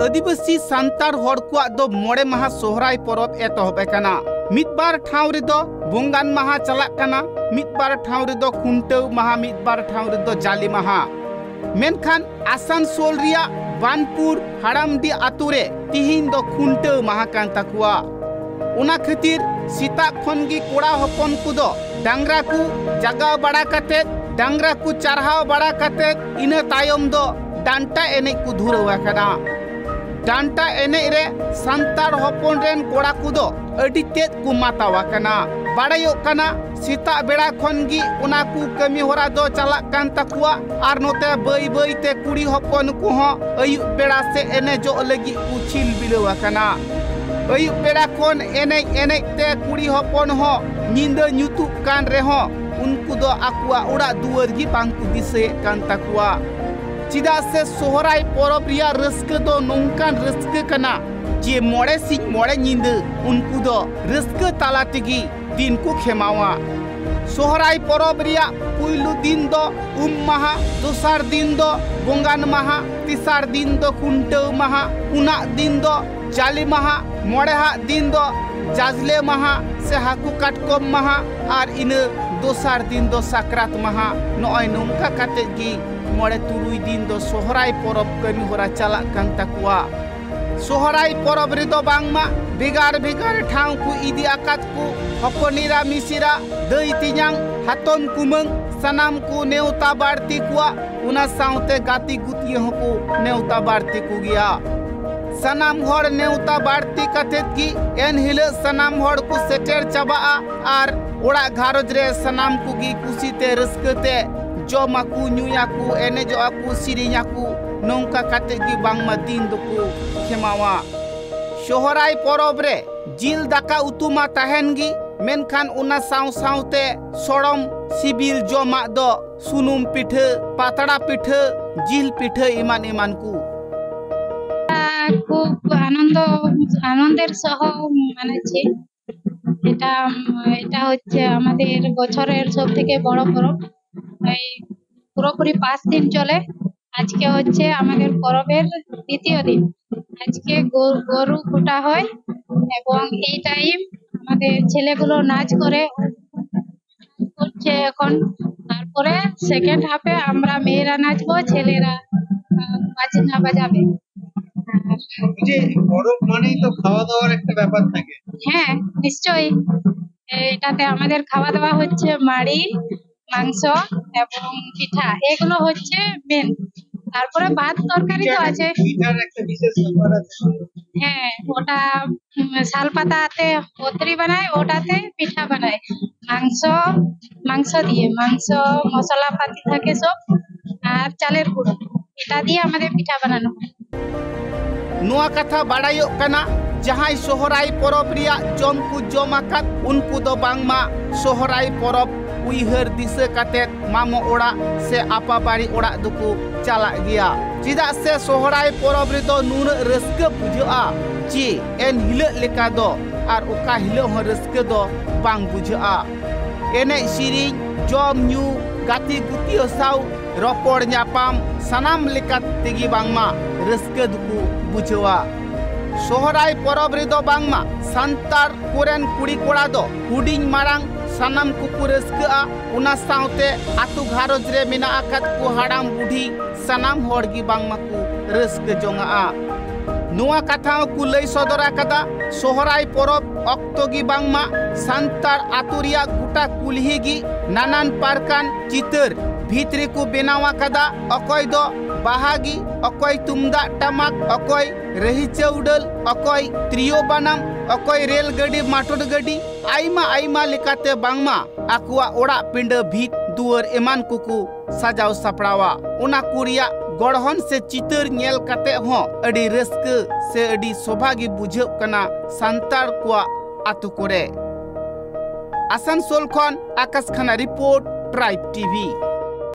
आदिवासी सांतार हड़ कुआ दो मोड़े माहा सोहराय परब एतहब एकाना। मिदबार ठाव रेदो बोंगान माहा चलाक काना, मिदबार ठाव रेदो खुंटाव माहा, मिदबार ठाव रेदो जाली माहा। मेनखान आसानसोल रिया बानपुर हाड़ामडी आतुरे तिहिन दो खुंटाव माहा कान ताकुआ। उना खातिर सीता खनगी कोड़ा हपन कुदो डांगरा को जगाव बड़ा कते, डांगरा को चढ़ाव बड़ा कते इना तायम दो डांटा एने को धुरवा काना। डांटा एने रे सांतार हपन रेन कोड़ा कुदो अडी तेज को मातावा काना। बाड़ायो काना सीता बेड़ा खनगी उना को कमी होरा दो चलाक कान ताकुआ आर नोते बई बई ते कुड़ी हपन को हो अयुब बेड़ा से एने जो लगी उछिल बिलवा काना। अयुब बेड़ा खन एने एने ते कुड़ी हपन हो निंदा ᱧᱩᱛᱩᱜ कान रे हो उनको दो आकुआ उड़ा दुआर गी बांग को दिसे कान ताकुआ। चिदा से सोहराय परब रिया रस्क दो नोंकान रस्क कना जे मोड़े सिंह मोड़े निंदा उनको दो रस्क ताला तेगी दिन को खेमावा। सोहराय परब रिया पुइलु दिन दो माहा, दोसार दिन दो बोंगान माहा, तिसार दिन दो खुंटाव माहा, पुना दिन दो जाली माहा, मोड़ेहा दिन दो जाजले माहा से हाकू काटकम माहा और इन दोसार दिन दो साक्रात माहा। नय नोंका काते गी मोड़े तुरुई दिन दो सोहराय परब कमी होरा चलाक कान ताकुआ। सोहराय परब रेदो बांगमा भेगार भेगार ठाव को इदी आकात को हपनिरा मिसिरा दई तिजांग हातन कुमंग सनाम को नेवता बाड़ती कुआ। उना साउते गाती गुती को नेवता बाड़ती को गया। सनाम हड़ नेवता बाड़ती कते की एन हिले सनाम हड़ को सेटेर चाबाआ आर ओड़ा घारोज रे सनाम को गी कुसीते रस्कते जमाकू ᱧᱩᱭᱟᱠू एने जो आकू सिरिኛकू नौका काते गी बांगमा दिन दको खेमावा। सोहराय परब रे जिल दाका उतुमा ताहेनगी मेनखान उना साव सावते सोड़म सिबिल जमा दो सुनुम पिठे पातड़ा पिठे जिल पिठे इमान इमान को খুব আনন্দের সহ মানাচ্ছি। এটা এটা হচ্ছে আমাদের বছরের সবথেকে বড় পরব। এই পুরোপুরি 5 দিন চলে। আজকে হচ্ছে আমাদের পরবের দ্বিতীয় দিন। আজকে গরু কাটা হয় এবং এই টাইম আমাদের ছেলেগুলো নাচ করছে এখন। তারপরে সেকেন্ড হাফে আমরা মেয়েরা নাচবো, ছেলেরা বাজনা বাজাবে। যে পরব মানেই তো খাওয়া দাওয়ার একটা ব্যাপার থাকে। হ্যাঁ নিশ্চয়ই, এটাতে আমাদের খাওয়া দাওয়া হচ্ছে মাড়ি, মাংস এবং পিঠা, এগুলো হচ্ছে মেন। তারপরে ভাত তরকারি তো আছে। পিঠার একটা বিশেষ ব্যাপার আছে। হ্যাঁ, ওটা শালপাতাতে পত্রি বানায়, ওটাতে পিঠা বানায়। মাংস দিয়ে মাংস মশলা পাতি থাকে সব, আর চালের গুঁড়ো, এটা দিয়ে আমাদের পিঠা বানানো হয়। नुआ कथा बाड़ायो कना जहां सोहराय परब रिया जम को जमाकात उनको दो बांगमा सोहराय परब उइहर दिसे काते मामो ओड़ा से आपा बाड़ी ओड़ा दुको चला गया। चिदा से सोहराय परब रे दो नुन रस्क बुझा जे एन हिले लेका दो आर ओका हिले हो रस्क दो बांग बुझा। एने सिरिंग जम न्यू गाती गुतियो साव रपड़ ᱧᱟᱯᱟᱢ सनाम लेका तेगी बांगमा रस्क दुको बुझवा। सोहराय परब रेदो बांगमा सांतार कोरेन कुड़ी कोड़ा दो हुडिंग मारांग सनाम कुकु रस्कआ। उना साउते आतु घारोज रे मेना आकात को हाड़ाम बुढ़ी सनाम हड़गी बांगमा को रस्क जोंगा। नुआ कथाओं को लई सदरा कदा सोहराय परब अक्तोगी बांगमा सांतार आतुरिया गुटा कुल्हीगी नानान पारकान चितर भितरे को बेनावा कदा। अकय दो बाहागी, अकय तुमदा टमाक, अकय रही चौडल, अकय त्रियो बनाम, अकय रेल गड़ी माटोड गड़ी आइमा आइमा लेकाते बांगमा आकुआ ओड़ा पिंड भीत दुआर एमान कुकु सजाव सपड़ावा। उना कुरिया गढ़हन से चितर नेल काते हो अडी रस्क से अडी शोभागी बुझब कना सांतार कुआ आतु कोरे। आसानसोल खन आकाश खाना रिपोर्ट ट्राइब टीवी।